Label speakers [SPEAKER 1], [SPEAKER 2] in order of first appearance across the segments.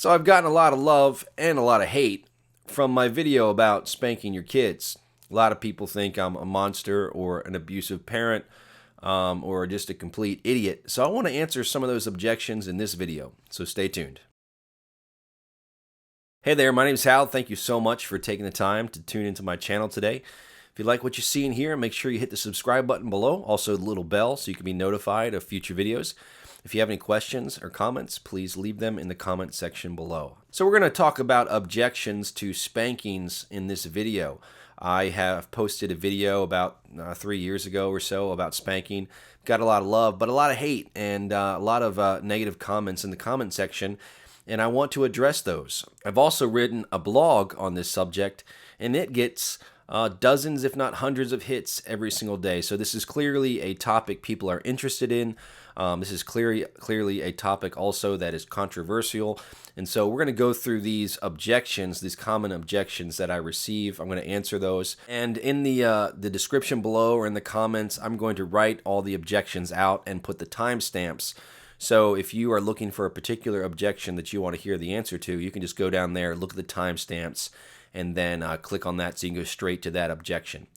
[SPEAKER 1] So I've gotten a lot of love and a lot of hate from my video about spanking your kids. A lot of people think I'm a monster or an abusive parent or just a complete idiot. So I want to answer some of those objections in this video. So stay tuned. Hey there, my name is Hal. Thank you so much for taking the time to tune into my channel today. If you like what you see in here, make sure you hit the subscribe button below. Also the little bell so you can be notified of future videos. If you have any questions or comments, please leave them in the comment section below. So we're going to talk about objections to spankings in this video. I have posted a video about 3 years ago or so about spanking. Got a lot of love, but a lot of hate and a lot of negative comments in the comment section, and I want to address those. I've also written a blog on this subject, and it gets dozens, if not hundreds of hits every single day. So this is clearly a topic people are interested in. This is clearly a topic also that is controversial. And so we're going to go through these objections, these common objections that I receive. I'm going to answer those. And in the description below or in the comments, I'm going to write all the objections out and put the timestamps. So if you are looking for a particular objection that you want to hear the answer to, you can just go down there, look at the timestamps, and then click on that so you can go straight to that objection.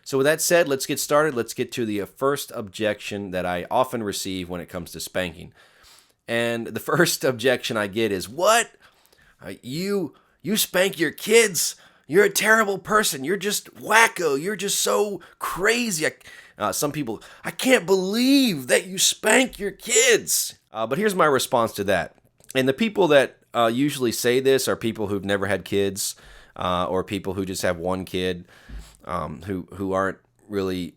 [SPEAKER 1] So with that said, let's get started. Let's get to the first objection that I often receive when it comes to spanking. And the first objection I get is, what? You spank your kids? You're a terrible person. You're just wacko. You're just so crazy. Some people, I can't believe that you spank your kids. But here's my response to that. And the people that usually say this are people who've never had kids, or people who just have one kid, who aren't really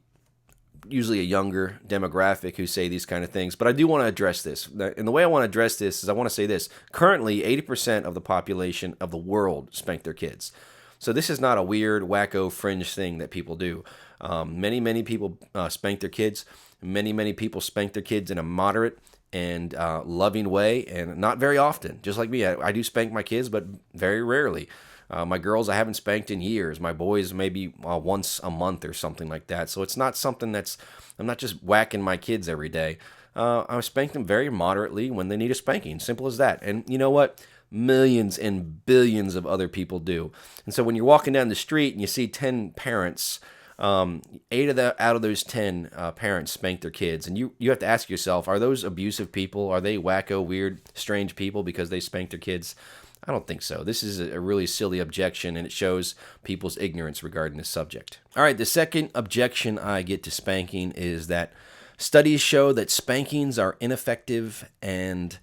[SPEAKER 1] usually a younger demographic who say these kind of things. But I do want to address this. And the way I want to address this is I want to say this. Currently, 80% of the population of the world spank their kids. So this is not a weird, wacko, fringe thing that people do. Many people spank their kids. Many people spank their kids in a moderate and loving way, and not very often. Just like me, I do spank my kids, but very rarely. My girls I haven't spanked in years. My boys maybe once a month or something like that. So it's not something I'm not just whacking my kids every day. I spank them very moderately when they need a spanking. Simple as that. And you know what? Millions and billions of other people do. And so when you're walking down the street and you see 10 parents, 8 out of those 10 parents spank their kids. And you have to ask yourself, are those abusive people? Are they wacko, weird, strange people because they spank their kids? I don't think so. This is a really silly objection, and it shows people's ignorance regarding this subject. All right, the second objection I get to spanking is that studies show that spankings are ineffective and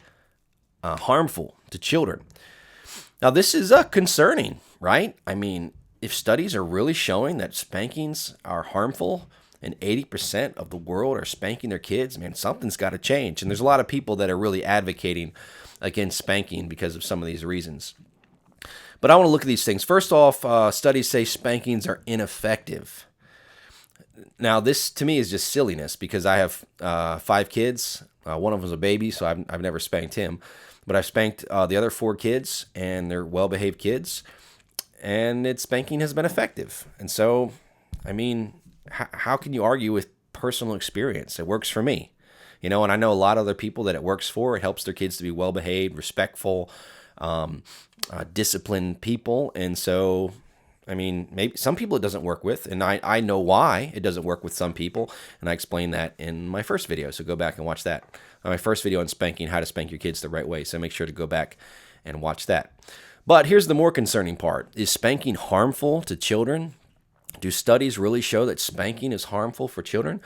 [SPEAKER 1] harmful to children. Now, this is concerning, right? I mean, if studies are really showing that spankings are harmful and 80% of the world are spanking their kids, man, something's got to change. And there's a lot of people that are really advocating against spanking because of some of these reasons. But I want to look at these things. First off, studies say spankings are ineffective. Now, this to me is just silliness because I have 5 kids. One of them is a baby, so I've never spanked him. But I've spanked the other 4 kids, and they're well-behaved kids, and spanking has been effective. And so, I mean, how can you argue with personal experience? It works for me. You know, and I know a lot of other people that it works for. It helps their kids to be well-behaved, respectful, disciplined people. And so, I mean, maybe some people it doesn't work with, and I know why it doesn't work with some people, and I explained that in my first video, so go back and watch that. My first video on spanking, how to spank your kids the right way, so make sure to go back and watch that. But here's the more concerning part. Is spanking harmful to children? Do studies really show that spanking is harmful for children?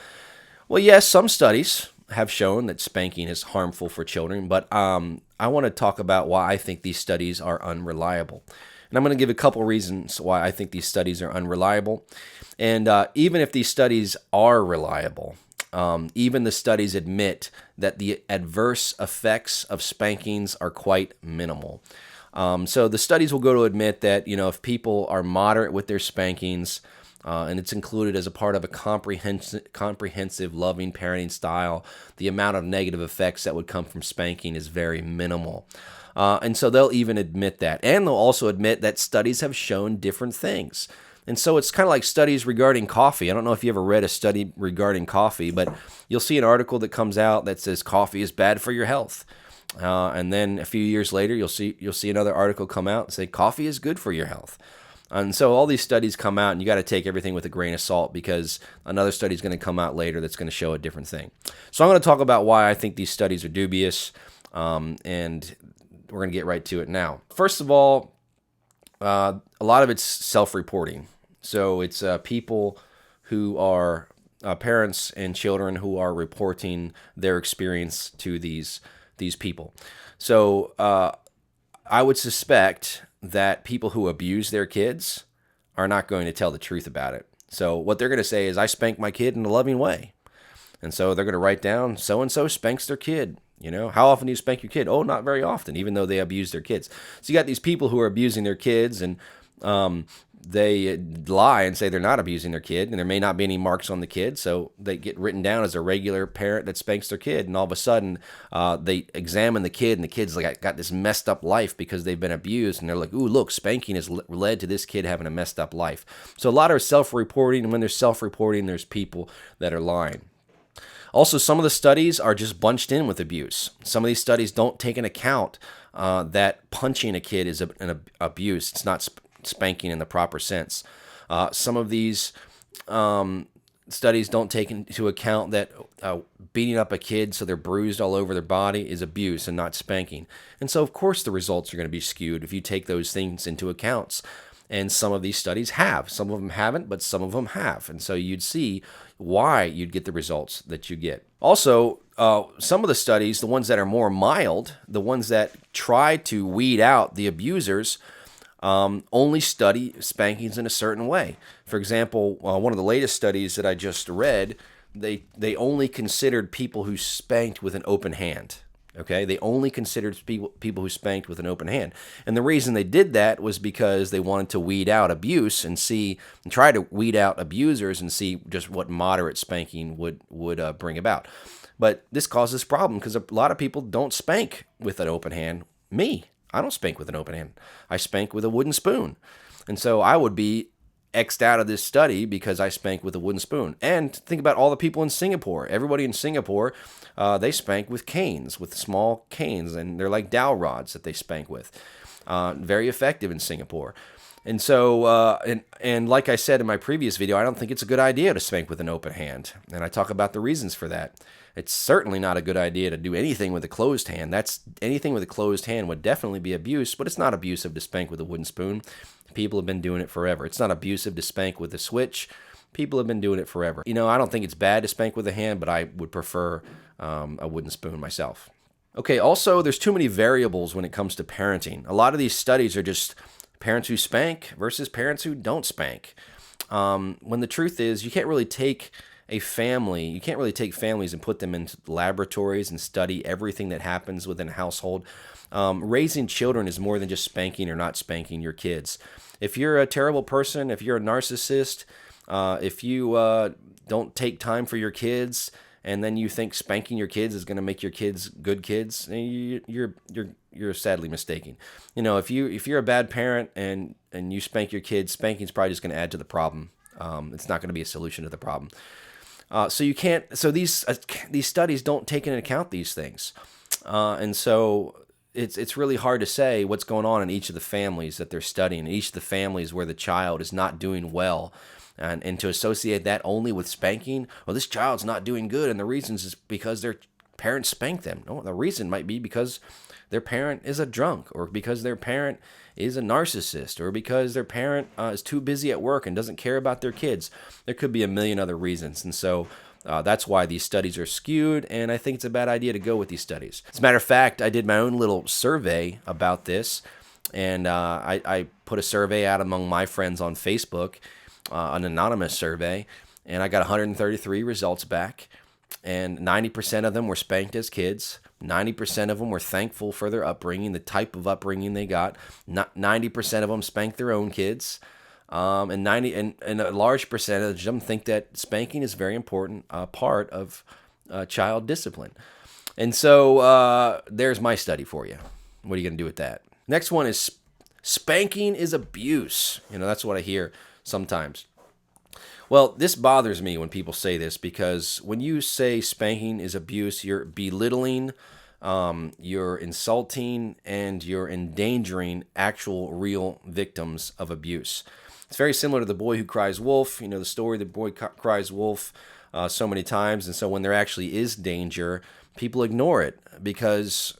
[SPEAKER 1] Well, yes, some studies have shown that spanking is harmful for children, but I want to talk about why I think these studies are unreliable. And I'm going to give a couple reasons why I think these studies are unreliable. And even if these studies are reliable, even the studies admit that the adverse effects of spankings are quite minimal. So the studies will go to admit that, you know, if people are moderate with their spankings, and it's included as a part of a comprehensive loving parenting style, the amount of negative effects that would come from spanking is very minimal. And so they'll even admit that. And they'll also admit that studies have shown different things. And so it's kind of like studies regarding coffee. I don't know if you ever read a study regarding coffee, but you'll see an article that comes out that says coffee is bad for your health. And then a few years later, you'll see another article come out and say coffee is good for your health. And so all these studies come out, and you got to take everything with a grain of salt because another study is going to come out later that's going to show a different thing. So I'm going to talk about why I think these studies are dubious, and we're going to get right to it now. First of all, a lot of it's self-reporting. So it's people who are parents and children who are reporting their experience to these people. So I would suspect that people who abuse their kids are not going to tell the truth about it. So what they're going to say is, I spanked my kid in a loving way. And so they're going to write down, so-and-so spanks their kid. You know, how often do you spank your kid? Oh, not very often, even though they abuse their kids. So you got these people who are abusing their kids, and they lie and say they're not abusing their kid, and there may not be any marks on the kid, so they get written down as a regular parent that spanks their kid, and all of a sudden they examine the kid, and the kid's like got this messed up life because they've been abused, and they're like, ooh, look, spanking has led to this kid having a messed up life. So a lot of self-reporting, and when there's self-reporting, there's people that are lying. Also, some of the studies are just bunched in with abuse. Some of these studies don't take into account that punching a kid is an abuse. It's not spanking in the proper sense. Some of these studies don't take into account that beating up a kid so they're bruised all over their body is abuse and not spanking. And so, of course, the results are going to be skewed if you take those things into account. And some of these studies have. Some of them haven't, but some of them have. And so you'd see why you'd get the results that you get. Also, some of the studies, the ones that are more mild, the ones that try to weed out the abusers, only study spankings in a certain way. For example, one of the latest studies that I just read, they only considered people who spanked with an open hand. Okay, they only considered people who spanked with an open hand. And the reason they did that was because they wanted to weed out abuse and try to weed out abusers and see just what moderate spanking would bring about. But this causes problem because a lot of people don't spank with an open hand. Me, I don't spank with an open hand. I spank with a wooden spoon. And so I would be X'd out of this study because I spank with a wooden spoon. And think about all the people in Singapore. Everybody in Singapore, they spank with canes, with small canes, and they're like dowel rods that they spank with. Very effective in Singapore. And so, and like I said in my previous video, I don't think it's a good idea to spank with an open hand. And I talk about the reasons for that. It's certainly not a good idea to do anything with a closed hand. Anything with a closed hand would definitely be abuse, but it's not abusive to spank with a wooden spoon. People have been doing it forever. It's not abusive to spank with a switch. People have been doing it forever. You know, I don't think it's bad to spank with a hand, but I would prefer a wooden spoon myself. Okay, also, there's too many variables when it comes to parenting. A lot of these studies are just parents who spank versus parents who don't spank. When the truth is, you can't really take families and put them into laboratories and study everything that happens within a household. Raising children is more than just spanking or not spanking your kids. If you're a terrible person, if you're a narcissist, if you don't take time for your kids, and then you think spanking your kids is going to make your kids good kids, you're sadly mistaken. You know, if you're a bad parent and you spank your kids, spanking is probably just going to add to the problem. It's not going to be a solution to the problem. So you can't. So these studies don't take into account these things, and so it's really hard to say what's going on in each of the families that they're studying, each of the families where the child is not doing well, and to associate that only with spanking. Well, this child's not doing good, and the reasons is because their parents spanked them. No, the reason might be because their parent is a drunk, or because their parent is a narcissist, or because their parent is too busy at work and doesn't care about their kids. There could be a million other reasons. And so that's why these studies are skewed, and I think it's a bad idea to go with these studies. As a matter of fact, I did my own little survey about this, and I put a survey out among my friends on Facebook, an anonymous survey, and I got 133 results back, and 90% of them were spanked as kids. 90% of them were thankful for their upbringing, the type of upbringing they got. 90% of them spanked their own kids, and a large percentage of them think that spanking is a very important part of child discipline. And so there's my study for you. What are you going to do with that? Next one is spanking is abuse. You know, that's what I hear sometimes. Well, this bothers me when people say this, because when you say spanking is abuse, you're belittling you're insulting and you're endangering actual real victims of abuse. It's very similar to the boy who cries wolf. You know the story, the boy cries wolf so many times. And so when there actually is danger, people ignore it because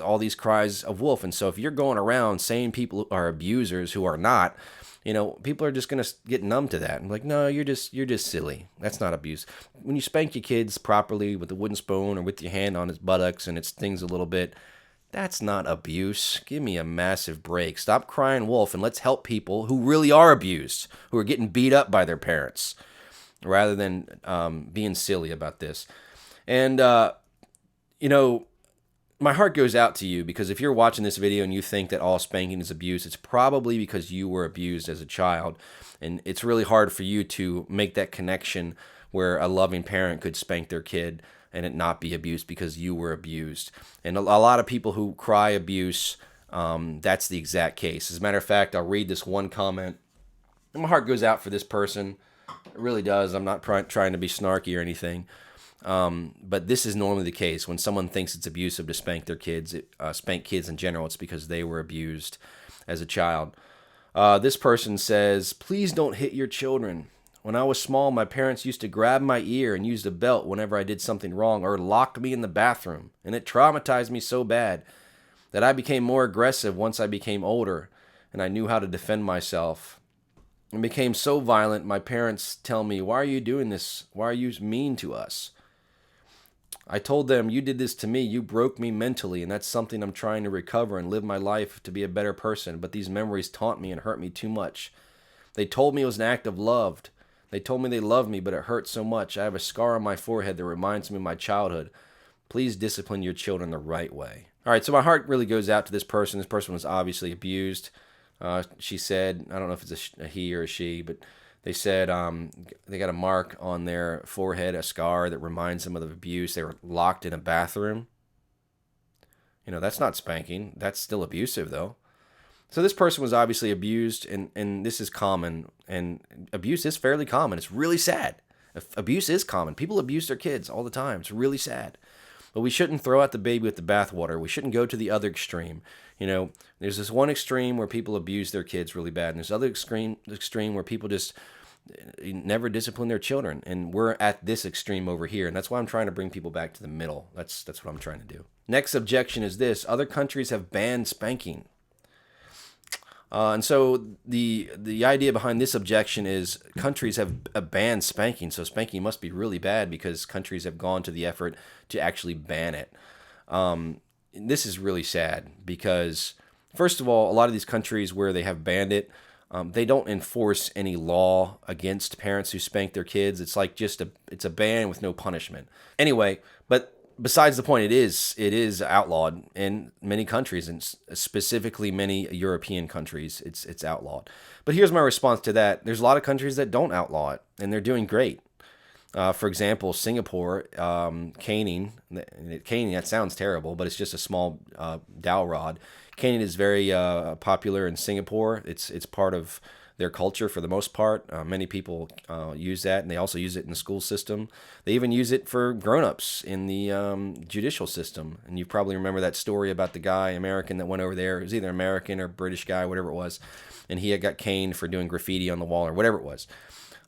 [SPEAKER 1] all these cries of wolf. And so if you're going around saying people are abusers who are not, people are just going to get numb to that and like, no, you're just silly. That's not abuse. When you spank your kids properly with a wooden spoon or with your hand on his buttocks and it stings a little bit, that's not abuse. Give me a massive break. Stop crying wolf and let's help people who really are abused, who are getting beat up by their parents, rather than being silly about this. And, my heart goes out to you because if you're watching this video and you think that all spanking is abuse, it's probably because you were abused as a child. And it's really hard for you to make that connection where a loving parent could spank their kid and it not be abuse because you were abused. And a lot of people who cry abuse, that's the exact case. As a matter of fact, I'll read this one comment. And my heart goes out for this person. It really does. I'm not trying to be snarky or anything. But this is normally the case. When someone thinks it's abusive to spank their kids, spank kids in general, it's because they were abused as a child. This person says, please don't hit your children. When I was small, my parents used to grab my ear and used a belt whenever I did something wrong or locked me in the bathroom. And it traumatized me so bad that I became more aggressive once I became older and I knew how to defend myself. It became so violent, my parents tell me, why are you doing this? Why are you mean to us? I told them, you did this to me, you broke me mentally, and that's something I'm trying to recover and live my life to be a better person, but these memories taunt me and hurt me too much. They told me it was an act of love. They told me they loved me, but it hurt so much. I have a scar on my forehead that reminds me of my childhood. Please discipline your children the right way. All right, so my heart really goes out to this person. This person was obviously abused. She said, I don't know if it's a he or a she, but they said they got a mark on their forehead, a scar that reminds them of the abuse. They were locked in a bathroom. That's not spanking. That's still abusive, though. So this person was obviously abused, and this is common. And abuse is fairly common. It's really sad. Abuse is common. People abuse their kids all the time. It's really sad. But we shouldn't throw out the baby with the bathwater. We shouldn't go to the other extreme. There's this one extreme where people abuse their kids really bad, and there's other extreme where people just never discipline their children. And we're at this extreme over here, and that's why I'm trying to bring people back to the middle. That's what I'm trying to do. Next objection is this: other countries have banned spanking. And so the idea behind this objection is countries have banned spanking, so spanking must be really bad because countries have gone to the effort to actually ban it. This is really sad because, first of all, a lot of these countries where they have banned it, they don't enforce any law against parents who spank their kids. It's like it's a ban with no punishment. Anyway, but besides the point, it is outlawed in many countries, and specifically many European countries. It's outlawed. But here's my response to that: there's a lot of countries that don't outlaw it, and they're doing great. For example, Singapore, caning. Caning, that sounds terrible, but it's just a small dowel rod. Caning is very popular in Singapore. It's part of their culture for the most part. Many people use that, and they also use it in the school system. They even use it for grown-ups in the judicial system. And you probably remember that story about the guy, American, that went over there. It was either American or British guy, whatever it was. And he had got caned for doing graffiti on the wall or whatever it was.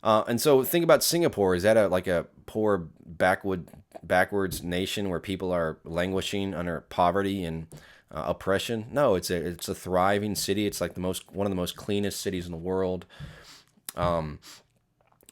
[SPEAKER 1] And so think about Singapore. Is that a poor backwards nation where people are languishing under poverty and oppression? No, it's a thriving city. It's like one of the most cleanest cities in the world.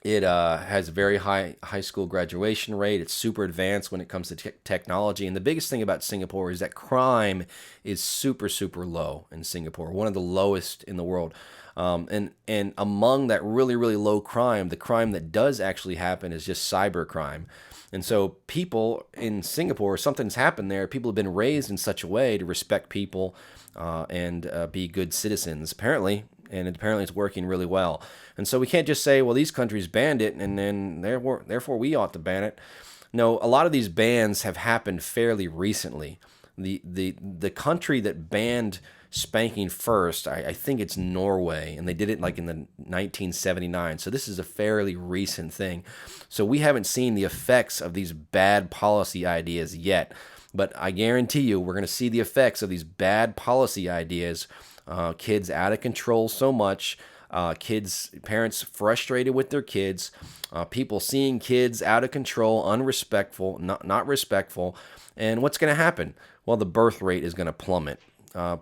[SPEAKER 1] It has a very high school graduation rate. It's super advanced when it comes to technology. And the biggest thing about Singapore is that crime is super, super low in Singapore, one of the lowest in the world. And among that really, really low crime, the crime that does actually happen is just cyber crime. And so people in Singapore, something's happened there. People have been raised in such a way to respect people and be good citizens, apparently. And apparently it's working really well. And so we can't just say, well, these countries banned it, and then therefore we ought to ban it. No, a lot of these bans have happened fairly recently. The country that banned spanking first, I think it's Norway, and they did it like in the 1979. So this is a fairly recent thing. So we haven't seen the effects of these bad policy ideas yet. But I guarantee you, we're going to see the effects of these bad policy ideas. Kids out of control so much. Parents frustrated with their kids. People seeing kids out of control, unrespectful, not respectful. And what's going to happen? Well, the birth rate is going to plummet.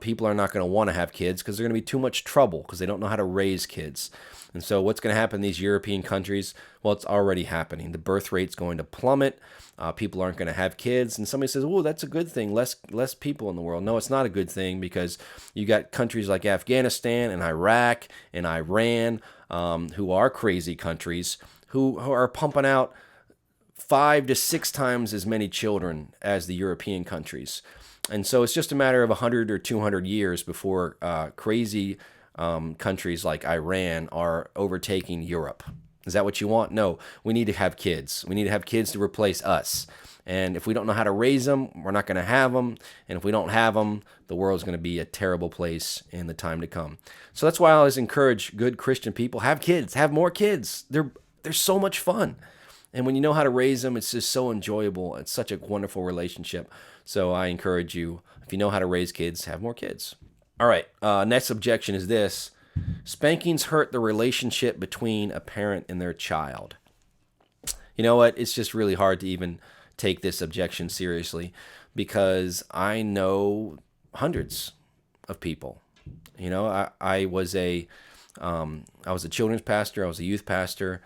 [SPEAKER 1] People are not going to want to have kids because they're going to be too much trouble because they don't know how to raise kids. And so what's going to happen in these European countries? Well, it's already happening. The birth rate's going to plummet. People aren't going to have kids. And somebody says, oh, that's a good thing. Less people in the world. No, it's not a good thing because you got countries like Afghanistan and Iraq and Iran who are crazy countries who are pumping out 5 to 6 times as many children as the European countries. And so it's just a matter of 100 or 200 years before crazy countries like Iran are overtaking Europe. Is that what you want? No, we need to have kids. We need to have kids to replace us. And if we don't know how to raise them, we're not going to have them. And if we don't have them, the world's going to be a terrible place in the time to come. So that's why I always encourage good Christian people, have kids, have more kids. They're so much fun. And when you know how to raise them, it's just so enjoyable. It's such a wonderful relationship. So I encourage you, if you know how to raise kids, have more kids. All right, next objection is this. Spankings hurt the relationship between a parent and their child. You know what? It's just really hard to even take this objection seriously because I know hundreds of people. You know, I was a children's pastor. I was a youth pastor.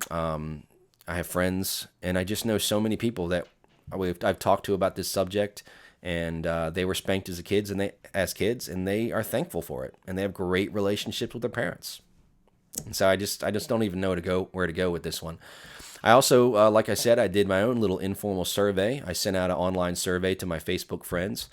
[SPEAKER 1] I have friends, and I just know so many people that I've talked to about this subject, and they were spanked as kids, and they are thankful for it, and they have great relationships with their parents. And so I just don't even know where to go with this one. I also, like I said, I did my own little informal survey. I sent out an online survey to my Facebook friends.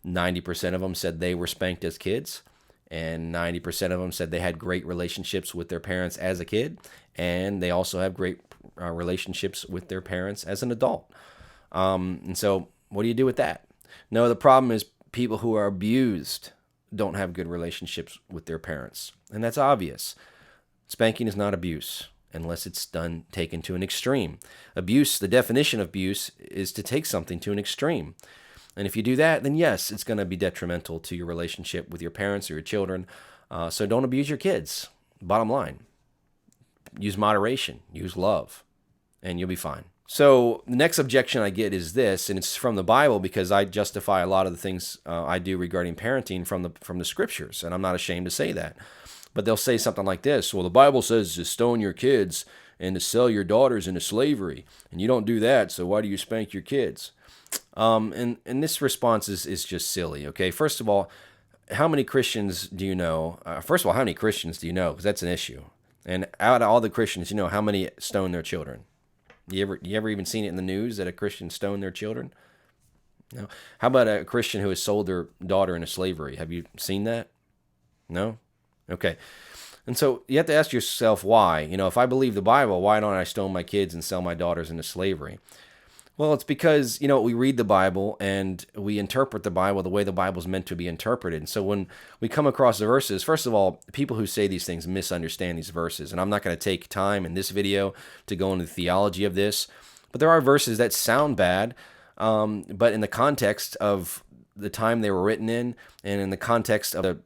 [SPEAKER 1] 90% of them said they were spanked as kids, and 90% of them said they had great relationships with their parents as a kid, and they also have great relationships with their parents as an adult. And so what do you do with that? No, the problem is people who are abused don't have good relationships with their parents. And that's obvious. Spanking is not abuse unless it's taken to an extreme. Abuse, the definition of abuse is to take something to an extreme. And if you do that, then yes, it's going to be detrimental to your relationship with your parents or your children. So don't abuse your kids. Bottom line. Use moderation, use love, and you'll be fine. So the next objection I get is this, and it's from the Bible because I justify a lot of the things I do regarding parenting from the scriptures, and I'm not ashamed to say that. But they'll say something like this: well, the Bible says to stone your kids and to sell your daughters into slavery, and you don't do that, so why do you spank your kids? And this response is just silly, okay? First of all, how many Christians do you know? First of all, how many Christians do you know? Because that's an issue. And out of all the Christians, you know, how many stone their children? You ever even seen it in the news that a Christian stoned their children? No. How about a Christian who has sold their daughter into slavery? Have you seen that? No? Okay. And so you have to ask yourself why. You know, if I believe the Bible, why don't I stone my kids and sell my daughters into slavery? Well, it's because, you know, we read the Bible and we interpret the Bible the way the Bible's meant to be interpreted. And so when we come across the verses, first of all, people who say these things misunderstand these verses. And I'm not going to take time in this video to go into the theology of this. But there are verses that sound bad, but in the context of the time they were written in and in the context of the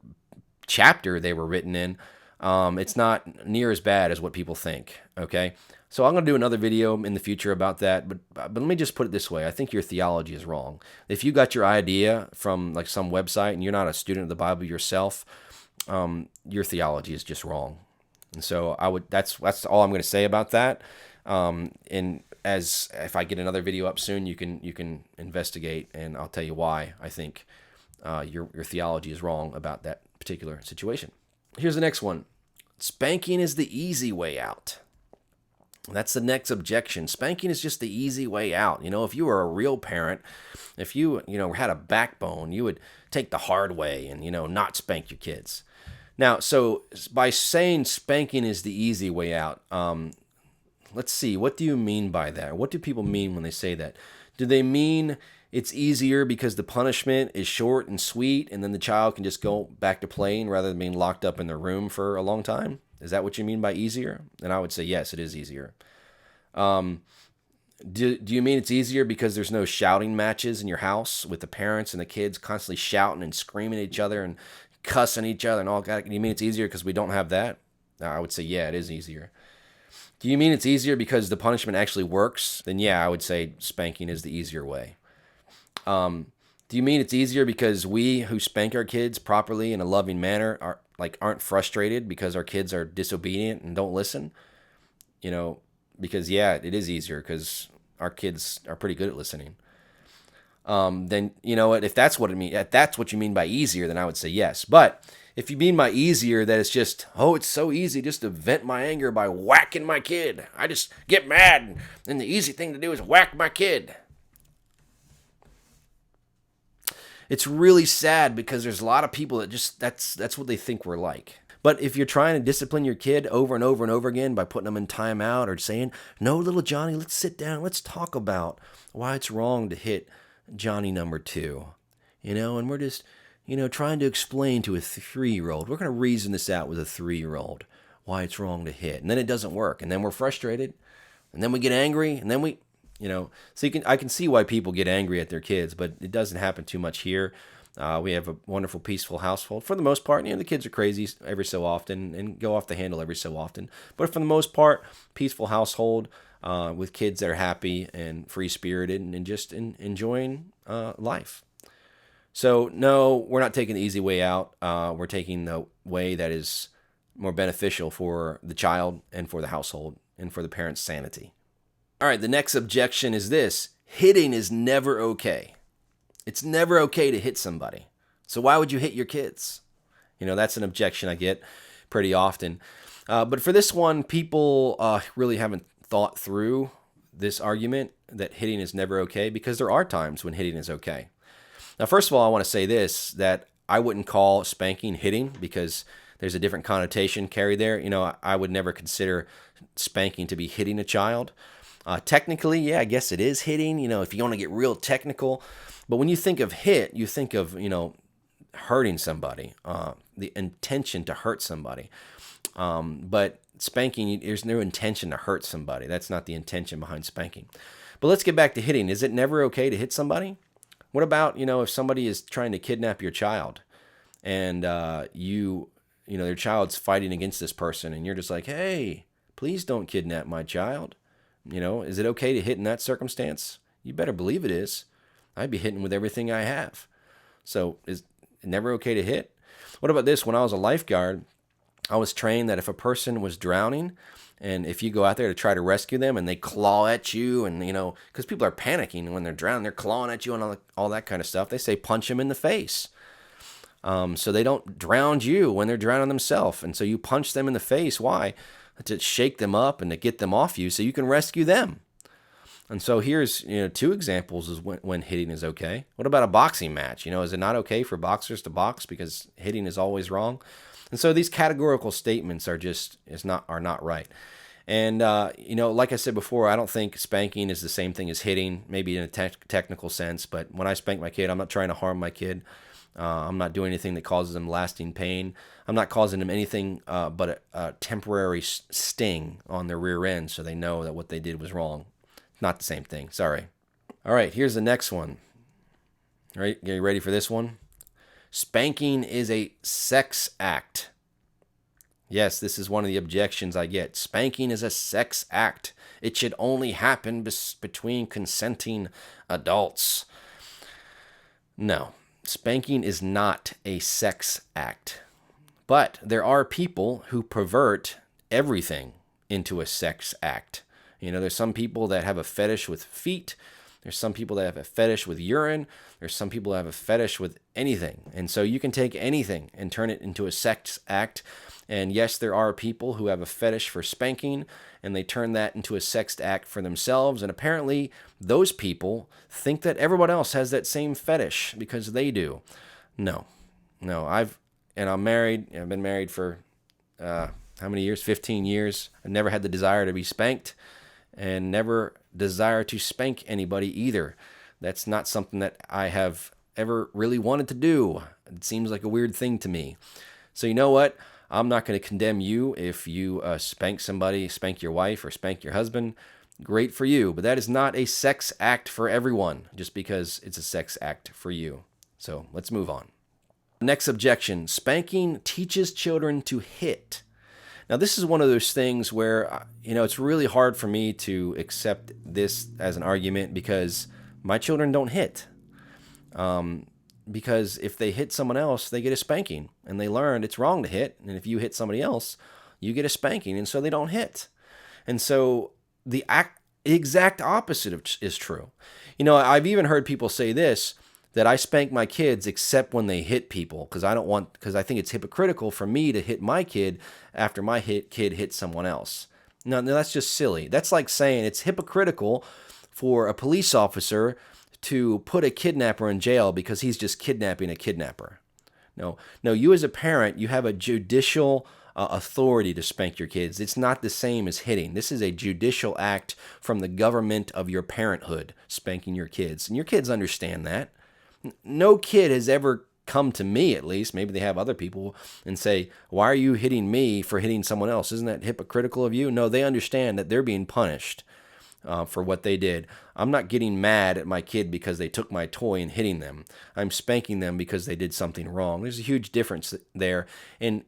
[SPEAKER 1] chapter they were written in, it's not near as bad as what people think, okay? So I'm going to do another video in the future about that, but let me just put it this way. I think your theology is wrong. If you got your idea from like some website and you're not a student of the Bible yourself, your theology is just wrong. And so that's all I'm going to say about that. And as if I get another video up soon, you can investigate, and I'll tell you why I think your theology is wrong about that particular situation. Here's the next one. Spanking is the easy way out. That's the next objection. Spanking is just the easy way out. You know, if you were a real parent, if you had a backbone, you would take the hard way and, not spank your kids. Now, so by saying spanking is the easy way out, let's see, what do you mean by that? What do people mean when they say that? Do they mean it's easier because the punishment is short and sweet and then the child can just go back to playing rather than being locked up in their room for a long time? Is that what you mean by easier? And I would say, yes, it is easier. Do you mean it's easier because there's no shouting matches in your house with the parents and the kids constantly shouting and screaming at each other and cussing each other and all that? Do you mean it's easier because we don't have that? I would say, yeah, it is easier. Do you mean it's easier because the punishment actually works? Then yeah, I would say spanking is the easier way. Do you mean it's easier because we who spank our kids properly in a loving manner aren't frustrated because our kids are disobedient and don't listen? Because yeah, it is easier because our kids are pretty good at listening. Then you know what? If that's what you mean by easier, then I would say yes. But if you mean by easier that it's just, it's so easy just to vent my anger by whacking my kid. I just get mad, and the easy thing to do is whack my kid. It's really sad because there's a lot of people that just that's what they think we're like. But if you're trying to discipline your kid over and over and over again by putting them in timeout or saying, "No, little Johnny, let's sit down, let's talk about why it's wrong to hit Johnny number 2," and we're just, trying to explain to a 3-year-old. We're going to reason this out with a 3-year-old why it's wrong to hit, and then it doesn't work, and then we're frustrated, and then we get angry, and then so I can see why people get angry at their kids, but it doesn't happen too much here. We have a wonderful, peaceful household. For the most part, the kids are crazy every so often and go off the handle every so often. But for the most part, peaceful household with kids that are happy and free-spirited and just enjoying life. So, no, we're not taking the easy way out. We're taking the way that is more beneficial for the child and for the household and for the parent's sanity. All right, the next objection is this. Hitting is never okay. It's never okay to hit somebody. So why would you hit your kids? That's an objection I get pretty often. But for this one, people really haven't thought through this argument that hitting is never okay, because there are times when hitting is okay. Now, first of all, I want to say this, that I wouldn't call spanking hitting because there's a different connotation carried there. I would never consider spanking to be hitting a child. Technically, yeah, I guess it is hitting, if you want to get real technical. But when you think of hit, you think of, hurting somebody, the intention to hurt somebody. But spanking, there's no intention to hurt somebody. That's not the intention behind spanking. But let's get back to hitting. Is it never okay to hit somebody? What about, if somebody is trying to kidnap your child and their child's fighting against this person and you're just like, hey, please don't kidnap my child. Is it okay to hit in that circumstance? You better believe it is. I'd be hitting with everything I have. So is it never okay to hit? What about this? When I was a lifeguard, I was trained that if a person was drowning and if you go out there to try to rescue them and they claw at you and, because people are panicking when they're drowning, they're clawing at you and all that kind of stuff. They say punch them in the face. So they don't drown you when they're drowning themselves. And so you punch them in the face. Why? To shake them up and to get them off you so you can rescue them. And so here's 2 examples is when hitting is okay. What about a boxing match? Is it not okay for boxers to box because hitting is always wrong? And so these categorical statements are not right. And like I said before, I don't think spanking is the same thing as hitting, maybe in a technical sense. But when I spank my kid, I'm not trying to harm my kid. I'm not doing anything that causes them lasting pain. I'm not causing them anything but a temporary sting on their rear end so they know that what they did was wrong. Not the same thing. Sorry. All right, here's the next one. All right, get you ready for this one? Spanking is a sex act. Yes, this is one of the objections I get. Spanking is a sex act. It should only happen between consenting adults. No, spanking is not a sex act. But there are people who pervert everything into a sex act. There's some people that have a fetish with feet. There's some people that have a fetish with urine. There's some people that have a fetish with anything. And so you can take anything and turn it into a sex act. And yes, there are people who have a fetish for spanking, and they turn that into a sex act for themselves. And apparently those people think that everyone else has that same fetish because they do. No, I'm married. I've been married for how many years? 15 years. I never had the desire to be spanked and never desire to spank anybody either. That's not something that I have ever really wanted to do. It seems like a weird thing to me. So you know what? I'm not going to condemn you if you spank somebody, spank your wife or spank your husband. Great for you, but that is not a sex act for everyone just because it's a sex act for you. So let's move on. Next objection: spanking teaches children to hit. Now, this is one of those things where, it's really hard for me to accept this as an argument because my children don't hit. Because if they hit someone else, they get a spanking, and they learned it's wrong to hit. And if you hit somebody else, you get a spanking, and so they don't hit. And so the exact opposite is true. I've even heard people say this, that I spank my kids except when they hit people, because I think it's hypocritical for me to hit my kid after my kid hits someone else. No, that's just silly. That's like saying it's hypocritical for a police officer to put a kidnapper in jail because he's just kidnapping a kidnapper. No, you as a parent, you have a judicial authority to spank your kids. It's not the same as hitting. This is a judicial act from the government of your parenthood, spanking your kids. And your kids understand that. No kid has ever come to me, at least, maybe they have other people, and say, why are you hitting me for hitting someone else? Isn't that hypocritical of you? No, they understand that they're being punished for what they did. I'm not getting mad at my kid because they took my toy and hitting them. I'm spanking them because they did something wrong. There's a huge difference there. And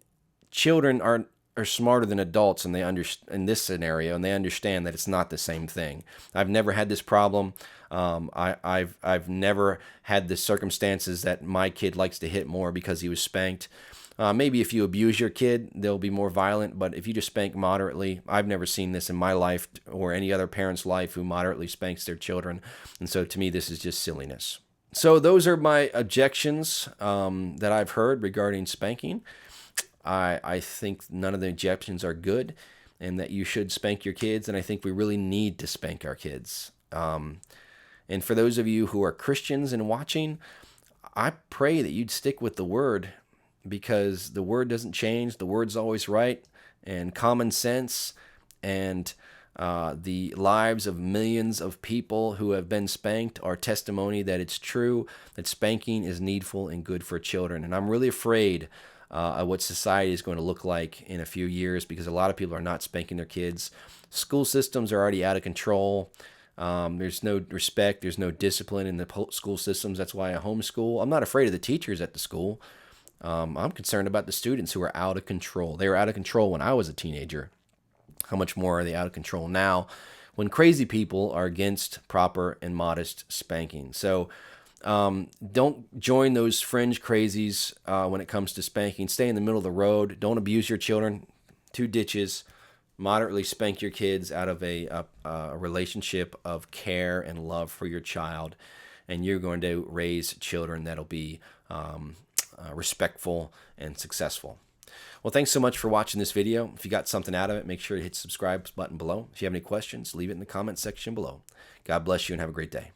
[SPEAKER 1] children are smarter than adults, and in this scenario, and they understand that it's not the same thing. I've never had this problem. I've never had the circumstances that my kid likes to hit more because he was spanked. Maybe if you abuse your kid, they'll be more violent, but if you just spank moderately, I've never seen this in my life or any other parent's life who moderately spanks their children. And so to me, this is just silliness. So those are my objections that I've heard regarding spanking. I think none of the objections are good, and that you should spank your kids, and I think we really need to spank our kids. And for those of you who are Christians and watching, I pray that you'd stick with the Word, because the Word doesn't change. The Word's always right, and common sense and the lives of millions of people who have been spanked are testimony that it's true, that spanking is needful and good for children. And I'm really afraid of what society is going to look like in a few years, because a lot of people are not spanking their kids. School systems are already out of control. There's no respect. There's no discipline in the school systems. That's why I homeschool. I'm not afraid of the teachers at the school. I'm concerned about the students who are out of control. They were out of control when I was a teenager. How much more are they out of control now when crazy people are against proper and modest spanking? So don't join those fringe crazies when it comes to spanking. Stay in the middle of the road. Don't abuse your children. 2 ditches. Moderately spank your kids out of a relationship of care and love for your child, and you're going to raise children that'll be respectful and successful. Well, thanks so much for watching this video. If you got something out of it, make sure to hit the subscribe button below. If you have any questions, leave it in the comment section below. God bless you and have a great day.